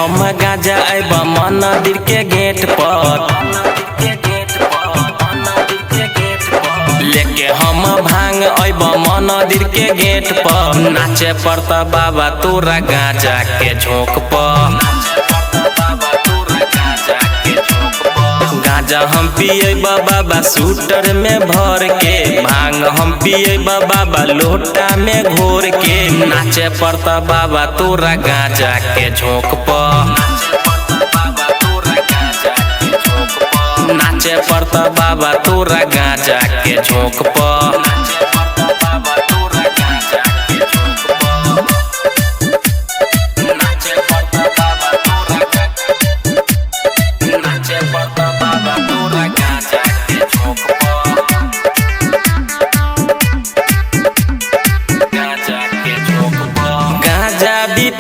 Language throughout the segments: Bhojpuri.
हम गाजा आइब मंदिर के गेट पर, लेके हम भांग आइब मंदिर के गेट पर। नाचे पड़ता बाबा तोरा गाजा के झोंक पर, गाजा हम पियब बाबा सूटर में भर के, भांग हम पियब बाबा लोटा में घोर के। नाचे पड़ता बाबा तोरा गाजा के झोंक पर, नाचे पड़ता बाबा तोरा गाजा के झोंक पर।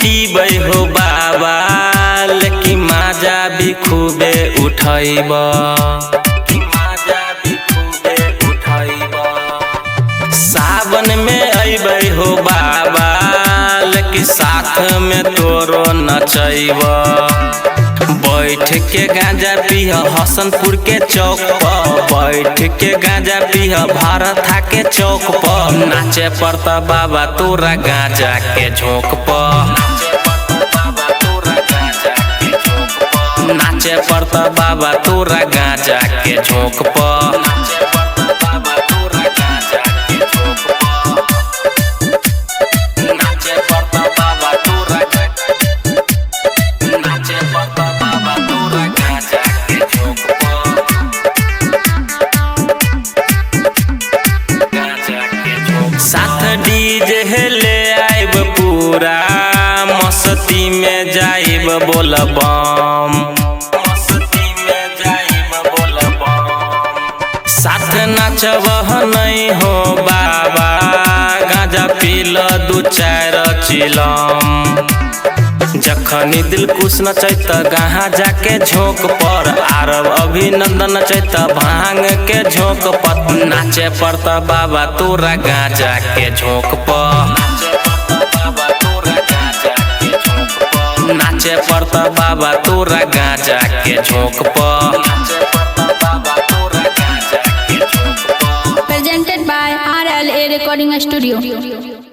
पीबै हो बाबा लेकिन माजा भी खूबे उठैब, सावन में अइबै हो बाबा लेकिन साथ में तोरो नचैब। बैठ के गांजा पीह हसनपुर के चौक पर, बैठ के गांजा पीह भारत के चौक पर। नाचे पड़ता बाबा तोरा गांजा के झोंक पर, नाचे पड़ता बाबा तोरा गांजा के झोंक पर। साथ डीजे ले आइब पूरा मस्ती में जाइब बोलबम, साथ नचब नहीं हो बाबा गांजा पील दू चार चिलम। जखनी दिल कुछ नचैत गांजा के झोंक पर, आरब अभिनंदन नचैत भांग के झोंक पर। नाचे पड़ता बाबा तोरा गांजा के झोंक पर, नाचे पड़ता बाबा तोरा गांजा के झोंक पर। Presented by RLA Recording Studio.